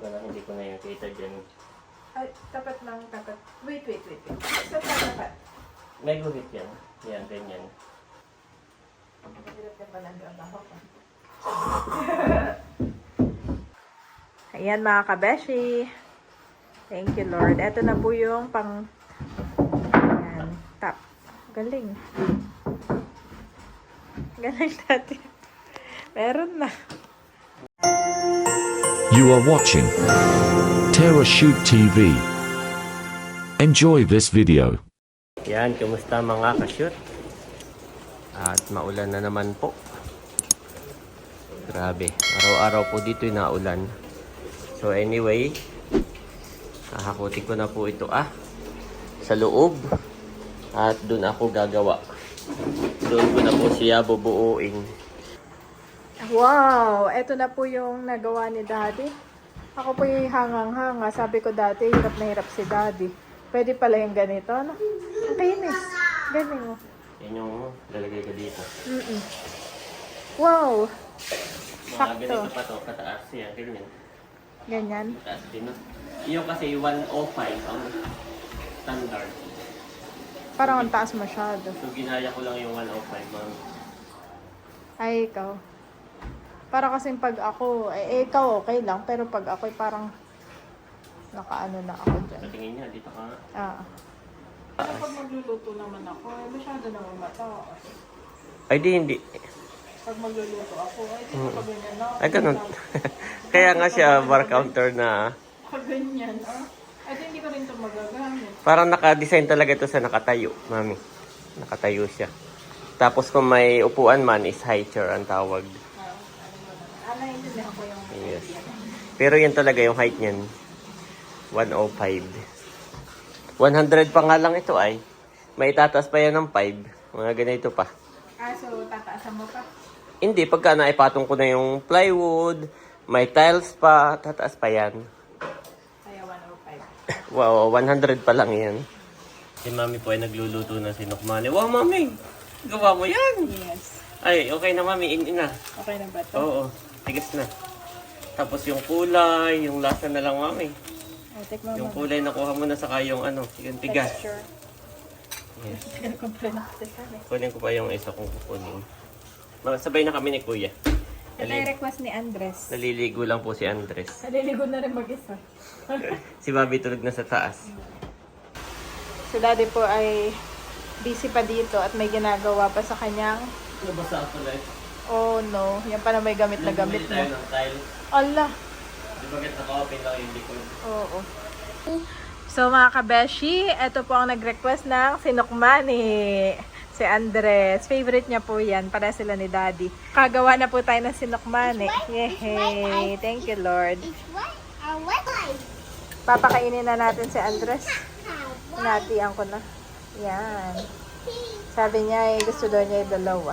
Wala, hindi ko na yung kita dyan. Ay, tapat lang, tapat. Wait. Sa tapat. May guhit yan. Yan, ganyan. Hirap na pala ang trabaho ko. Ayan mga kabeshi. Thank you Lord. Ito na po yung pang ayan, top. Galing. Galing natin. Meron na. You are watching Terra Shoot TV. Enjoy this video. Yan, kumusta mga ka-shoot? At maulan na naman po. Grabe. Araw-araw po dito yung naulan. So anyway, hahakutin ko na po ito sa loob. At doon ako gagawa. Doon ko na po siya bubuuin. Wow! Ito na po yung nagawa ni Daddy. Ako po yung hangang-hanga. Sabi ko dati, hirap na hirap si Daddy. Pwede pala yung ganito, no? Ang kinis. Galing mo. Yan yung lalagay ko dito. Wow! Mga Sakto. ganito pa to, kataas yan. Ganyan. Ganyan. Kataas din, no? Yung kasi 105 ang standard. Parang ang taas masyado. So ginaya ko lang yung 105, ma'am. Ay, ikaw. Para kasing pag ako, ikaw okay lang. Pero pag ako, parang nakaano na ako dyan. Patingin niya, dito ka nga. Pero pag magluluto naman ako, masyado naman mataas. Ay, hindi. Pag magluluto ako, dito pa ganyan na. Ay, ganun. Kaya nga siya bar counter na. Pag ganyan, hindi ko rin ito magagamit. Parang naka-design talaga ito sa nakatayo, mami. Nakatayo siya. Tapos kung may upuan man, is high chair ang tawag. Naiintindihan ko yung Yes. Pero yan talaga yung height niyan. 105. 100 pa nga lang ito ay. May itataas pa yan ng 5. Mga ganito pa. so tataasan mo pa? Hindi, pagka naipatong ko na yung plywood, may tiles pa, tataas pa yan. Kaya 105. Wow, 100 pa lang yan. Si mami po ay nagluluto na sinukmani. Wow, mami! Gawa mo yan! Yes. Ay, okay na mami, in na. Okay na ba ito? Oo, tigas na. Tapos yung kulay, yung lasa na lang mami. Tikman Yung mo. kulay nakuha mo na saka yung yung tigas. Texture. Yes. Kumpre na kasi sana. Kunin ko pa yung isa kong kukunin. Sabay na kami ni Kuya. Ito yung request ni Andres. Naliligo lang po si Andres. Naliligo na rin mag-isa. Si Bobby tulog na sa taas. Si Daddy po ay busy pa dito at may ginagawa pa sa kanyang... Nabasa ako lang. Oh no, yan pa na may gamit na gamit mo. tayo ng tile. Allah! Di ba naka-open lang yung likod? Oo. So mga kabeshi, ito po ang nag-request ng sinukmani. Si Andres. Favorite niya po yan. Para sila ni Daddy. Kagawa na po tayo ng sinukmani. Yay! Thank you, Lord. Papakainin na natin si Andres. Hinatian ko na. Yan. Sabi niya, gusto daw niya yung dalawa.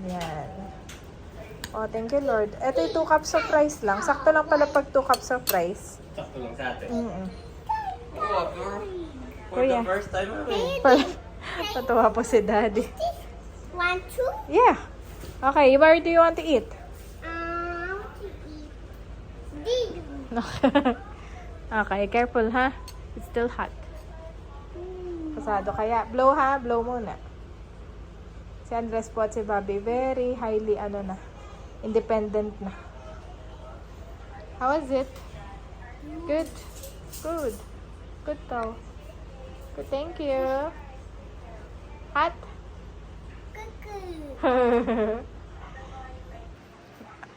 Yan. Oh, thank you, Lord. Ito yung 2 cups of rice lang. Sakto lang pala pag 2 cups of rice. Sakto lang sa atin. Mm-mm. For the first time, Patuwa po si Daddy. Want to? Yeah. Okay, where do you want to eat? Big. Okay, careful ha. It's still hot. Pasado kaya. Blow ha, blow muna. Si Andres po at si Bobby, very highly, independent na. How was it? Good. Good. Good daw. Good, thank you. Hot?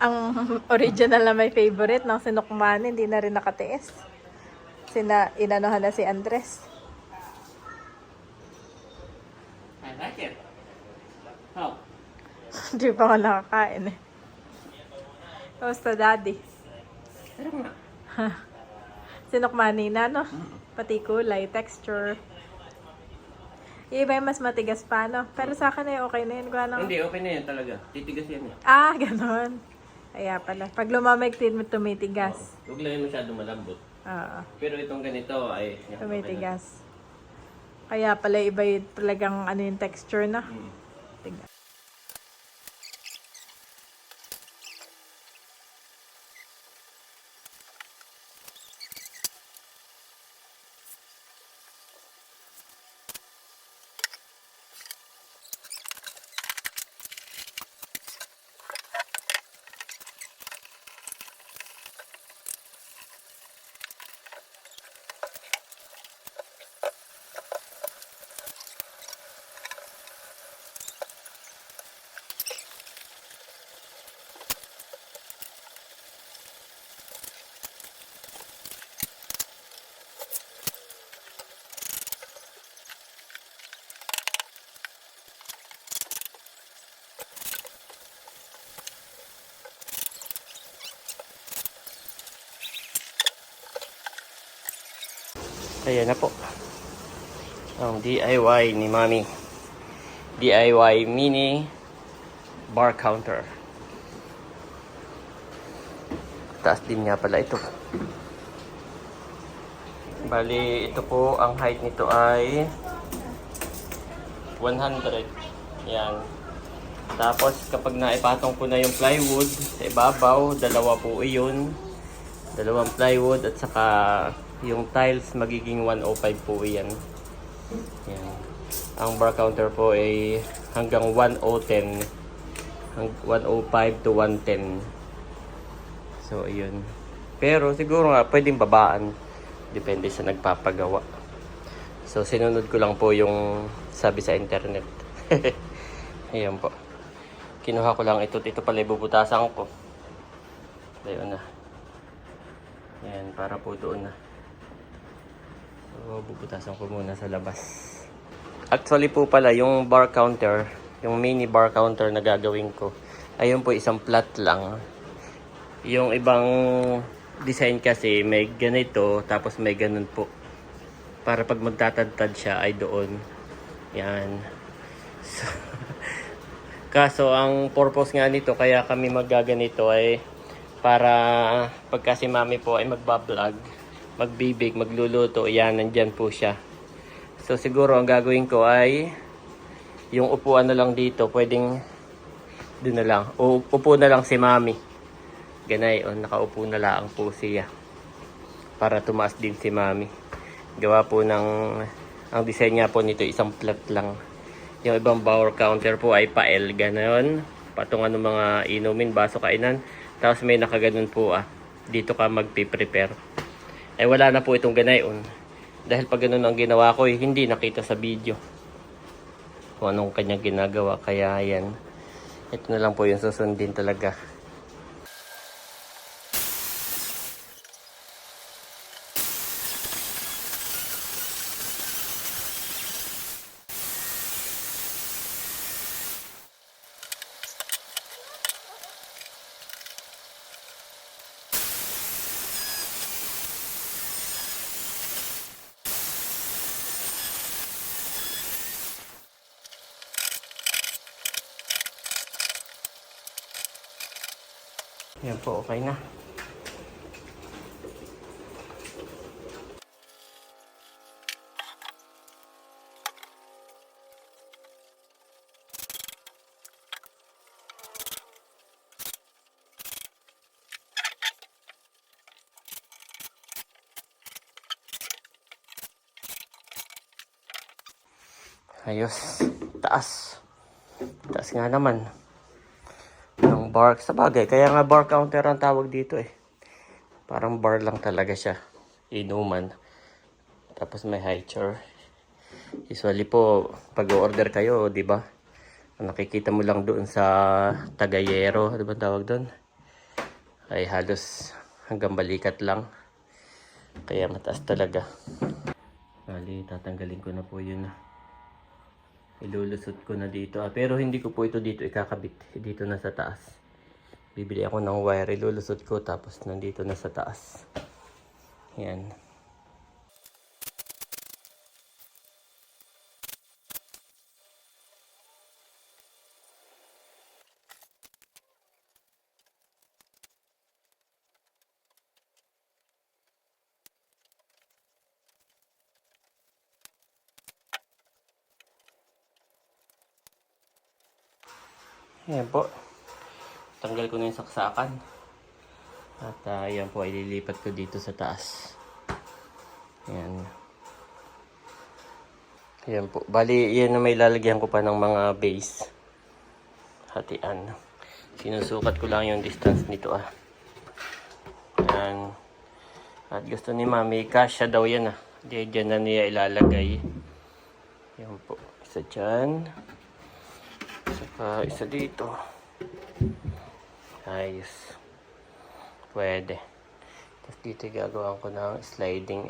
Ang original na may favorite ng sinukman, hindi na rin nakatiis. Inanuhan na si Andres. I like it. How? Hindi pa ako nakakain eh. Kamusta, Daddy? Sinukmani na, no? Pati kulay, texture. Yung iba yung mas matigas pa, no? Pero sa akin ay okay na yun. Hindi, okay na yan talaga. Titigas yan eh. Ganon. Kaya pala. Pag lumamig, tumitigas. Huwag lang yung masyadong malambot. Oo. Pero itong ganito ay... Tumitigas. Kaya pala iba yung talagang yung texture na. Tigas. Ayan na po. Ang DIY ni Mami. DIY mini bar counter. Taas din nga pala ito. Bali, ito po, ang height nito ay 100. Yan. Tapos, kapag naipatong ko na yung plywood sa ibabaw, dalawa po iyon. Dalawang plywood at saka yung tiles magiging 105 po iyan. Yan. Ang bar counter po ay hanggang 105 to 110. So, ayun. Pero siguro nga, pwedeng babaan. Depende sa nagpapagawa. So, sinunod ko lang po yung sabi sa internet. Ayan po. Kinuha ko lang ito. Ito pala ibubutasan ko. Ayun na. Ayan, para po doon na. So, bubutasan ko muna sa labas. Actually po pala, yung bar counter, yung mini bar counter na gagawin ko, ayun po isang flat lang. Yung ibang design kasi may ganito, tapos may ganun po. Para pag magtatadtad siya ay doon. Yan. So, kaso ang purpose nga nito, kaya kami maggaganito ay para pagka si Mami po ay magbablog, magbibig, magluluto, yan, nandyan po siya. So siguro ang gagawin ko ay yung upuan na lang dito, pwedeng doon na lang. O upo na lang si Mami. Ganay, nakaupo na lang po siya. Para tumaas din si Mami. Gawa po ng, ang design nga po nito isang flat lang. Yung ibang bar counter po ay pa-L, gano'n. Patungan ng mga inumin, baso, kainan. Tapos may nakaganon po dito ka magpiprepare. Ay wala na po itong ganayon. Dahil pag ganun ang ginawa ko, hindi nakita sa video kung anong kanyang ginagawa. Kaya yan. Ito na lang po yung susundin talaga. Yan po, okay na. Ayos. Taas. Taas nga naman. Ng bar. Sa bagay. Kaya nga bar counter ang tawag dito eh. Parang bar lang talaga siya. Inuman. Tapos may high chair. Usually po, pag-order kayo, di ba? Nakikita mo lang doon sa tagayero. Ano ba tawag doon? Ay halos hanggang balikat lang. Kaya mataas talaga. Bali, tatanggalin ko na po yun. Ilulusot ko na dito. Pero hindi ko po ito dito ikakabit. Dito na sa taas. Bibili ako ng wire. Ilulusot ko tapos nandito na sa taas. Yan. Ayan po. Tanggal ko na yung saksakan. At ayan po, ililipat ko dito sa taas. Ayan. Ayan po. Bali, yan na may lalagyan ko pa ng mga base. Hatian. Sinusukat ko lang yung distance nito Ayan. At gusto ni Mami, kasya daw yan Diyan na niya ilalagay. Ayan po. Isa dyan. Saka isa dito. Ayos. Pwede. Tapos dito gagawin ko ng sliding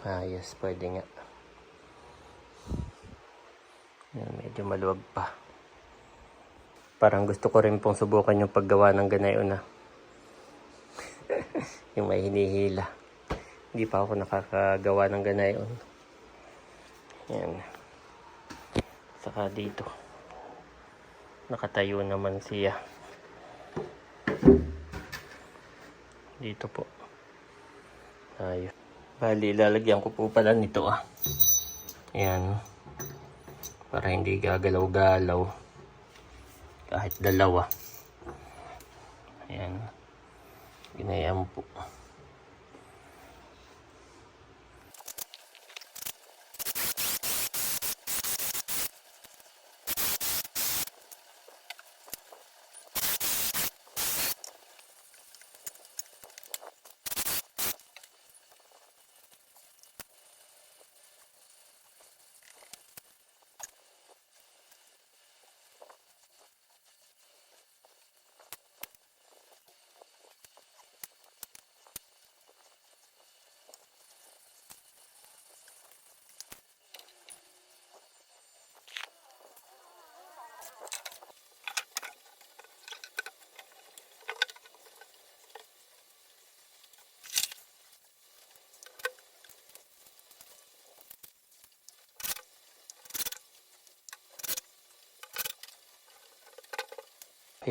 Ayos. Pwede nga. Yan, medyo maluwag pa. Parang gusto ko rin pong subukan yung paggawa ng ganayon Yung may hinihila. Hindi pa ako nakakagawa ng ganayon. Yan. Saka dito. Nakatayo naman siya. Dito po. Ayun. Bali, lalagyan ko po pala nito Ayan. Para hindi gagalaw-galaw. Kahit dalawa. Ayan. Ginayaan po.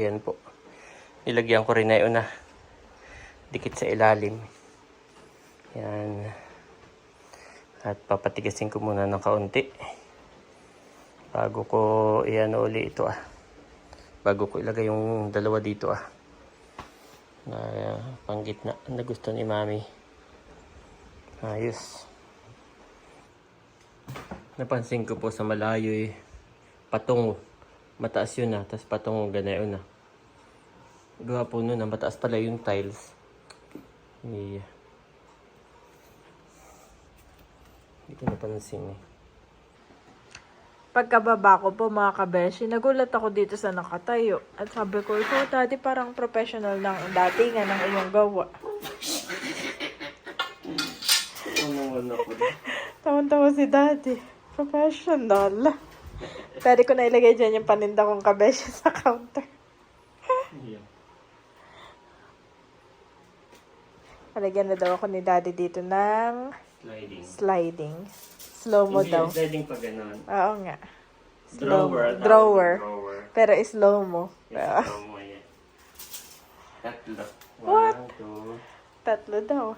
Ayan po. Nilagyan ko rin na yun dikit sa ilalim. Ayan. At papatigasin ko muna ng kaunti. Bago ko iano uli ito Bago ko ilagay yung dalawa dito na panggitna na gusto ni Mami. Ayos. Napansin ko po sa malayo patungo. Mataas yun tapos patungo ganayon Gawa po nun mataas pala yung tiles. Yeah. Hindi ko napansin Pagkababa ko po mga kabeshi, nagulat ako dito sa nakatayo. At sabi ko, ikaw dati parang professional ng datingan ng iyong gawa. Tawan-tawa si daddy. Professional. Pwede ko na ilagay dyan yung paninda kong kabeshi sa counter. Yeah. Palagyan na daw ako ni daddy dito ng sliding. Slow-mo daw. Hindi, sliding pa ganon. Oo nga. Drawer. Pero slow-mo. Slow-mo yan. Tatlo. What? 1, 2. 3 daw.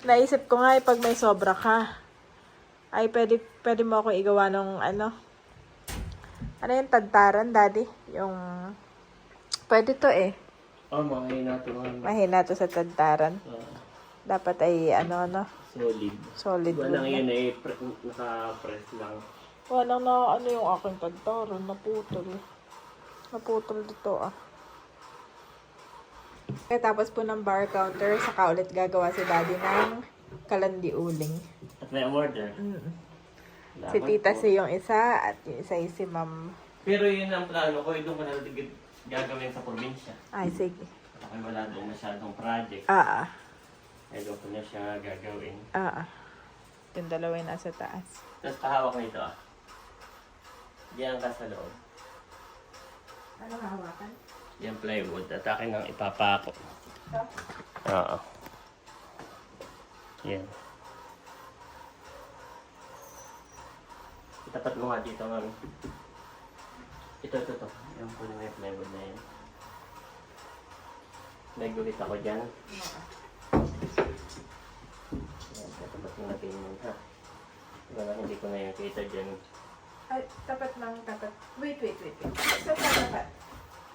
Naisip ko nga pag may sobra ka, ay pwede mo ako igawa ng ano yung tadtaran, daddy? Yung, pwede to Mahina to. Mahina to sa tadtaran. Dapat ay solid. Walang yun naka-press lang. Walang na yung aking tadtaran. Naputol dito Tapos po ng bar counter, saka ulit gagawa si daddy ng kalandi uling. At may order. Si tita si yung isa at yung isa si ma'am. Pero yun ang plano ko, doon ko na gagawin sa probinsya. Ay, sige. Kasi wala doon masyadong project. Doon ko na siya gagawin. Yung dalawa yung nasa taas. Tapos pahawak na ito Diyan ka sa loob. Ano hawakan? Yan plywood. At akin ang ipapako. Oo. Yan. Itapat mo nga dito, Mami. Ito. Yan po na yung plywood na yan. May guhit ako dyan. Yan, tapat mo natin yun, Wala, hindi ko na yung kita dyan. Ay, tapat. Wait. Saan tapat?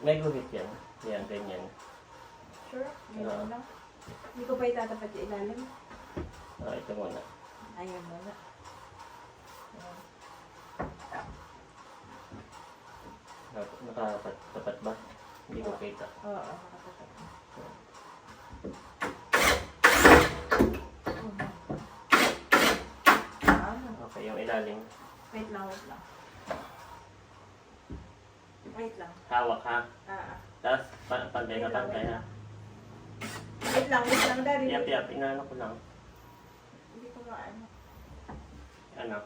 May guhit yan. Yan, ganyan. Sure? Ganyan lang. Hindi ko pa itatapat yung ilalim. Ito muna. Ayan muna. Nakatapat ba? Hindi ko kita. Oo, nakatapat. Okay, yung ilalim. Wait lang. Hawak ha. Tapos, pantay na. Wait lang, daddy. Yap, inaano ko lang. Hindi ko maano. Ano?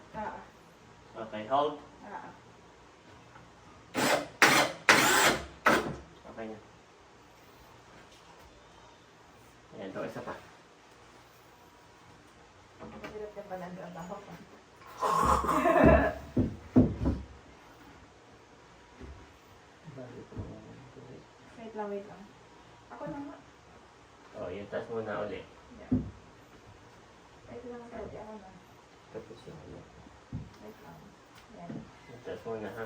Okay, hold. Okay na. Ito, isa pa. Hirap ka pala ang trabaho ko. Wait lang. Ako na nga. Oh, yung taas muna ulit. Yeah. Wait lang, Daddy. Ako na. Tapos yung ano. Wait lang. Yan. Yung taas muna, ha?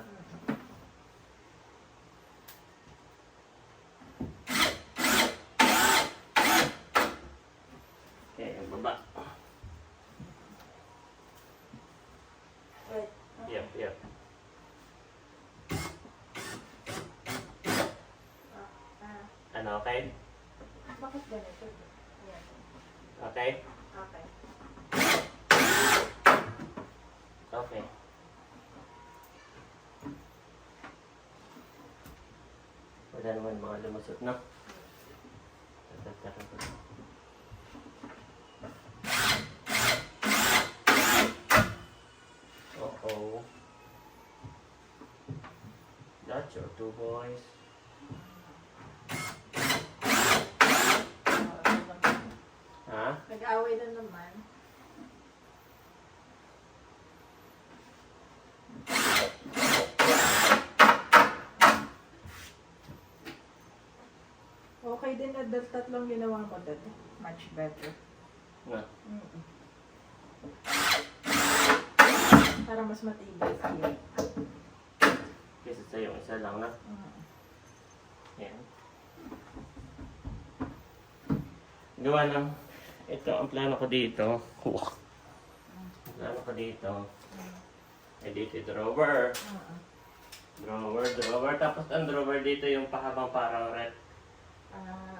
Okay, yung baba. Wait. Yep, yep. Ano, okay? Bakit ganito? Yan. Okay? Okay. Okay. Wala naman mga lumusot, no? Tatatakan ko. Uh-oh. That's your two boys. Ha? Nag-away na naman. Okay din na tatlong ginawa ko dati. Much better. Na? Para mas matibay siya. Kasi sa'yo, isa lang na. Yan. Gawa ng, ito, ang plano ko dito. Ang plano ko dito. Ay, dito yung drawer. Drawer. Tapos ang drawer dito yung pahabang parang red. Tama.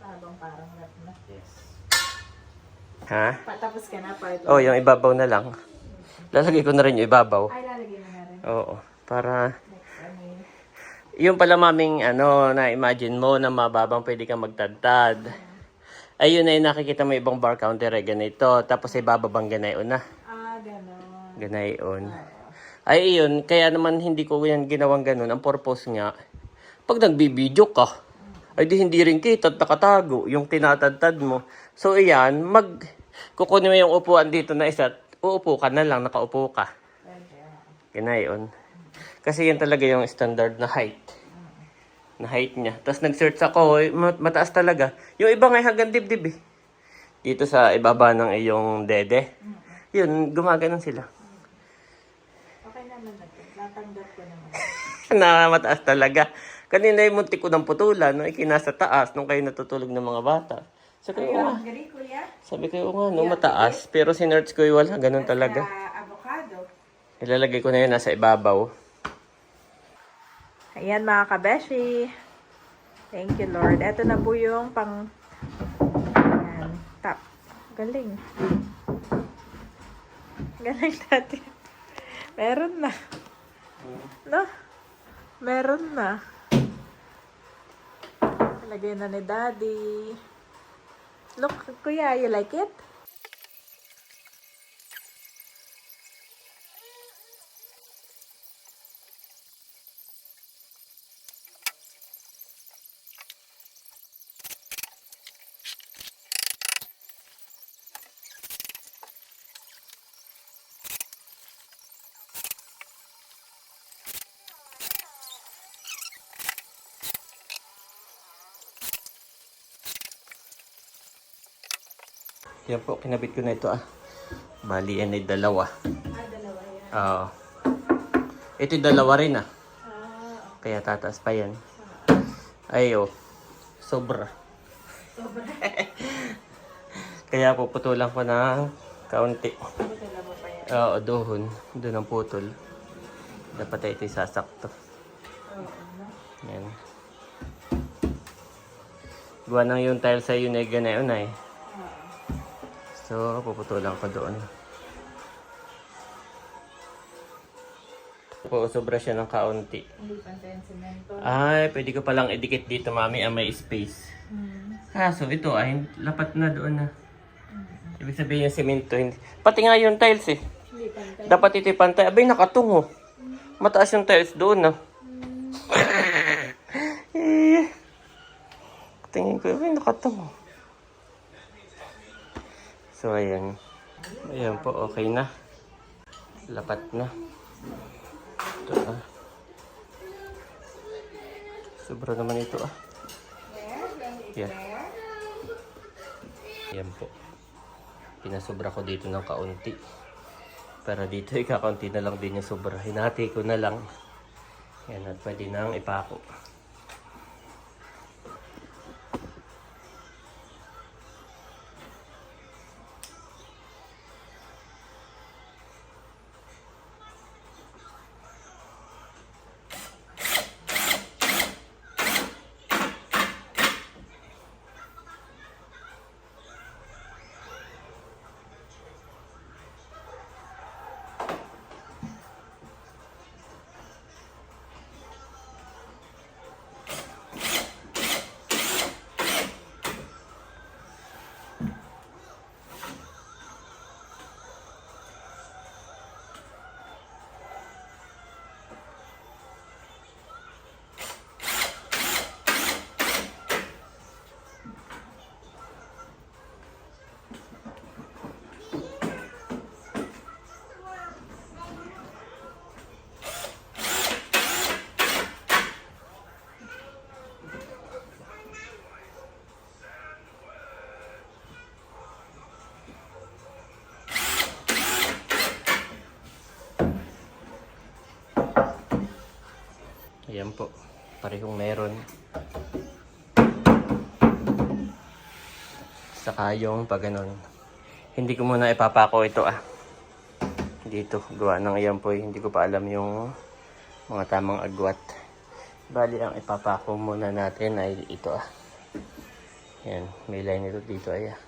Habang parang rep na. Yes. Ha? Patapos ka na, part Oh, yung ibabaw na lang. Lalagay ko na rin yung ibabaw. Ay, lalagay mo na rin. Oo. Para, Next, ano yun? yung pala maming, na-imagine mo na mababang pwede kang magtadtad. Ayun na yung nakikita mo ibang bar counter eh, ganito. Tapos ibababang ganayon na. Ganon. Ganayon. Ay, yun. Kaya naman hindi ko yan ginawang ganun. Ang purpose nga, pag nagbibideo ka, ay di hindi rin kita at nakatago yung tinatadtad mo. So, iyan, kukunin mo yung upuan dito na isa at uupo ka na lang, nakaupo ka. Ganayon. Kasi yan talaga yung standard na height. Na height niya. Tapos nag-search ako, mataas talaga. Yung iba nga hanggang dibdib eh. Dito sa ibaba ng iyong dede. Yun, gumaganon sila. Okay naman na. Natanggap ko naman. Na mataas talaga. Kanina yung muntik ko ng putulan, no? Ikinasa taas nung kayo natutulog ng mga bata. Sabi ko, Ayun, gari kuya. sabi ko, nga, no, mataas. Pero sinerch ko, wala, ganun talaga. Avocado. Ilalagay ko na yun nasa ibabaw. Ayan mga kabeshi. Thank you Lord. Ito na po yung pang... Ayan. Tap. Galing. Galing natin. Meron na. No? Meron na. Lagay na ni Daddy. Look, kuya, you like it? Yan po, kinabit ko na ito Bali, yan ay dalawa. Dalawa yan. Oo. Ito yung dalawa rin Kaya tataas pa yan. Ay, sobra. Sobra. Kaya puputulan ko ng kaunti. Dalawa pa yan. Oo, doon. Doon ang putol. Dapat ay ito sasakto. Yan. Gawa nang yung tile sa yun ay ganayon So, puputulan ko doon. Sobra siya ng kaunti. Hindi pantay ang semento. Ay, pwede ko palang idikit dito, mami, may space. So ito ay lapat na doon na. Ibig sabihin yung semento. Pati nga yung tiles Hindi pantay. Dapat ito pantay. Abay, nakatungo. Mataas yung tiles doon Tingin ko, ay, nakataw. So, ayan. Ayan po, okay na. Lapat na. Ito ah. Sobra naman ito ah. Yan. Yan po. Pinasobra ko dito ng kaunti. Para dito ay kakaunti na lang din yung sobra. Hinati ko na lang. Yan at pwede nang ipako. Ayan po, parehong meron. Saka yung pag ganun. Hindi ko muna ipapako ito ah. Dito, gawa ng ayan po. Hindi ko pa alam yung mga tamang agwat. Bali, ang ipapako muna natin ay ito ah. Ayan, may line ito dito ay ah.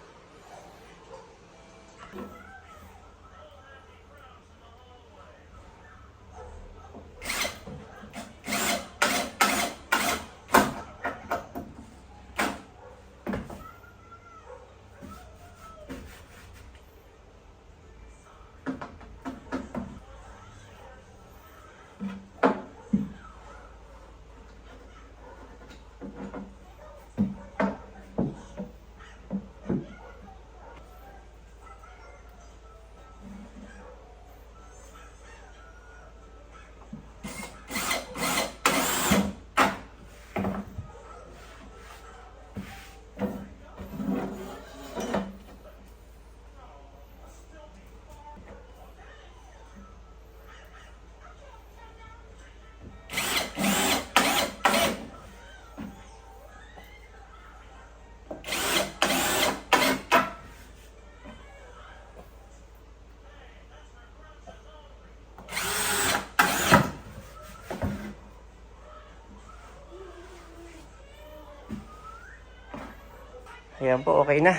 Ayan po, okay na.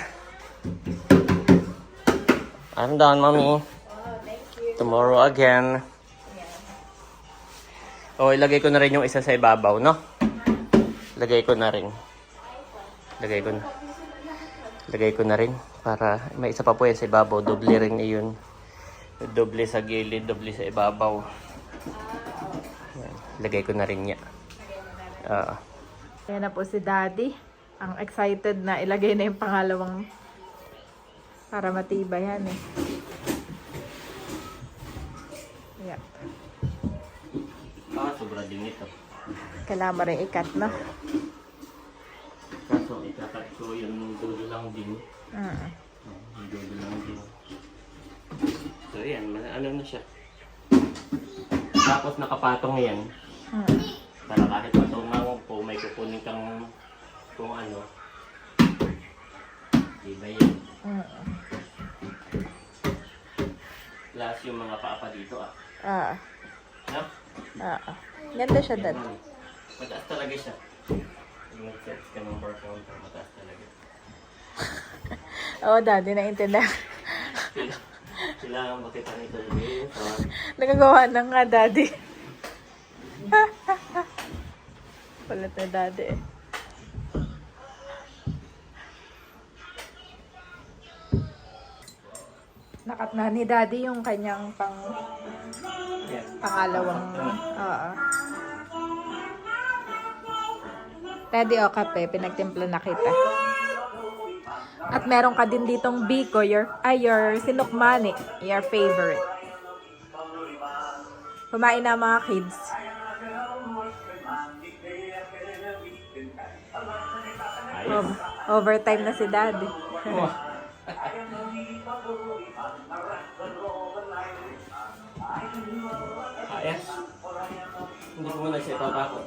I'm done, Mommy. Tomorrow again. O, ilagay ko na rin yung isa sa ibabaw, no? Lagay ko na rin. Lagay ko na rin. Para may isa pa po yan sa ibabaw. Doble rin yun. Doble sa gilid, doble sa ibabaw. Ayan. Lagay ko na rin niya. Ayan na po si Daddy. Ang excited na ilagay na yung pangalawang para matibay yan eh. Yep. Sobra din ito. Kailangan mo rin ikat, no? Kaso itakat ko yung dulo lang din. Yung dulo lang din. So yan, ano na siya. Tapos nakapatong yan. Para kahit patungaw po, may kukunin kang kung ano. Diba yan? Plus yung mga paapa dito ah. No? Ganda siya, Dad. Mataas talaga siya. Yung nag-sets ka ng bar counter, mataas talaga. Oo, Daddy, naintindihan. Kailangan makita nito. Nagagawa na nga, Daddy. Palit na Daddy eh. Nakat na ni Daddy yung kanyang pangalawang. Oo. Ready o kape, pinagtimpla na kita. At meron ka din ditong biko, your sinukmani, your favorite. Kumain na mga kids. Overtime na si daddy. Ayos. Hindi ko muna siya papako.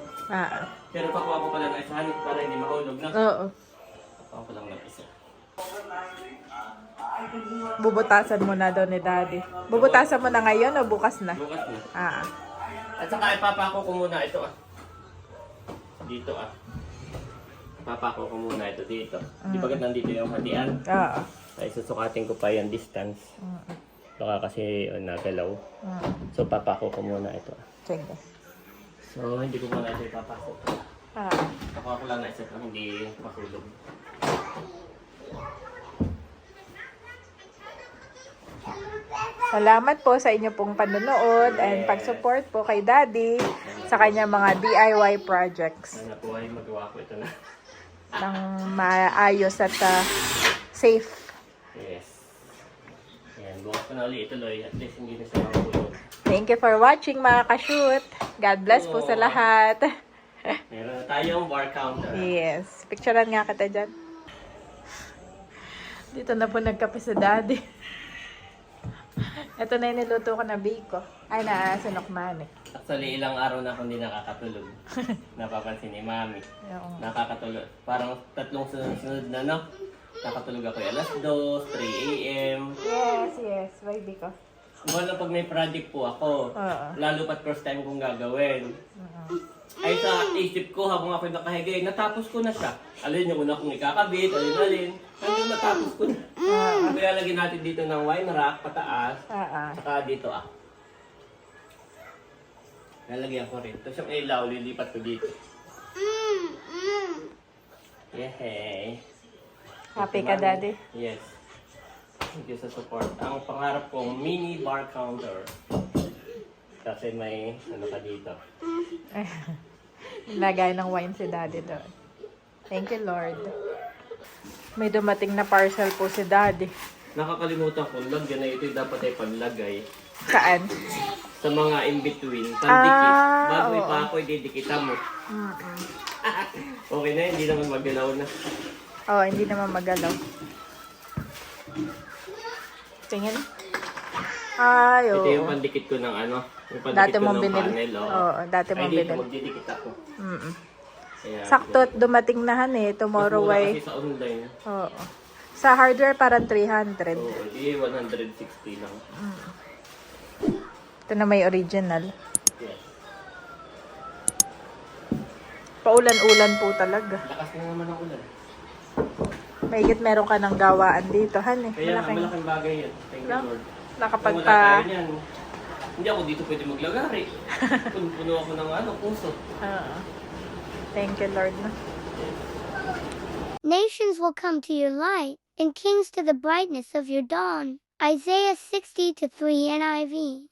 Pero pakuha ko pala ng isa hanip para hindi mahulog na. Oo. Pakuha ko lang ng isa. Bubutasan mo na daw ni daddy. Bubutasan mo na ngayon o bukas na? Bukas na. At saka ipapako ko muna ito Dito Papako ko muna ito dito. Di bagat nandito yung hatian. Oo. Ay susukatin ko pa yung distance. Baka kasi nagalaw. So papako ko muna ito. Sige. So hindi ko muna ito ipapako. Pakuha ko lang na isa para hindi mahulog. Salamat po sa inyo pong panonood and pag-support po kay daddy sa kanya mga DIY projects. Sana po ay magawa ko ito na. Nang maayos at safe. Yes. Yan, bukas ko na ulit ituloy. At least hindi na siya mahulog. Thank you for watching mga ka-shoot. God bless po sa lahat. Meron na tayong bar counter. Yes. Picturean nga kita dyan. Dito na po nagkape sa daddy. Ito na yung niluto ko na biko. Ay, na sinukmani. Actually, ilang araw na akong hindi nakakatulog. Napapansin ni Mami. Nakakatulog. Parang 3 sunod-sunod na, no? Nakatulog ako alas 2, 3 a.m. Yes. Why biko? Wala pag may project po ako. Lalo pat first time kong gagawin. Ay sa isip ko habang ako nakahigay, natapos ko na siya. Alin yung una kong ikakabit, alin. Hanggang natapos ko na. Kaya lagyan natin dito ng wine rack, pataas. Saka dito Lalagyan ko rin. Tapos yung ilaw, lilipat ko dito. Yehey. Happy ka, daddy? Yes. Thank you sa support. Ang pangarap kong mini bar counter. Kasi may ka dito. Lagay ng wine si daddy doon. Thank you, Lord. May dumating na parcel po si daddy. Nakakalimutan ko, lagyan na ito dapat ay paglagay. Saan? Sa mga in-between, pandikit. Bago oo. pa ako, didikitan mo. Okay na, hindi naman magalaw na. Oo, hindi naman magalaw. Tingin. Ay, oo. Ito yung pandikit ko ng ano. Yung pandikit Dati ko mong ng binili. panel. Oo, dati mong Ay, dito binili. magdidikit ako. Kaya, Sakto at dumating na tomorrow mas mura ay. kasi sa online. Oo. Sa hardware parang 300. Oo, di 160 lang. Ito na may original. Yes. Paulan-ulan po talaga. Lakas na naman ang ulan. Mahigit meron ka ng gawaan dito, han eh. Kaya malaking bagay yan. Thank you, Lord. Nakapag Kung wala pa. tayo niyan, hindi ako dito pwede maglagari. Puno ako ng puso. Thank you, Lord. Nations will come to your light, and kings to the brightness of your dawn. Isaiah 60:3 NIV.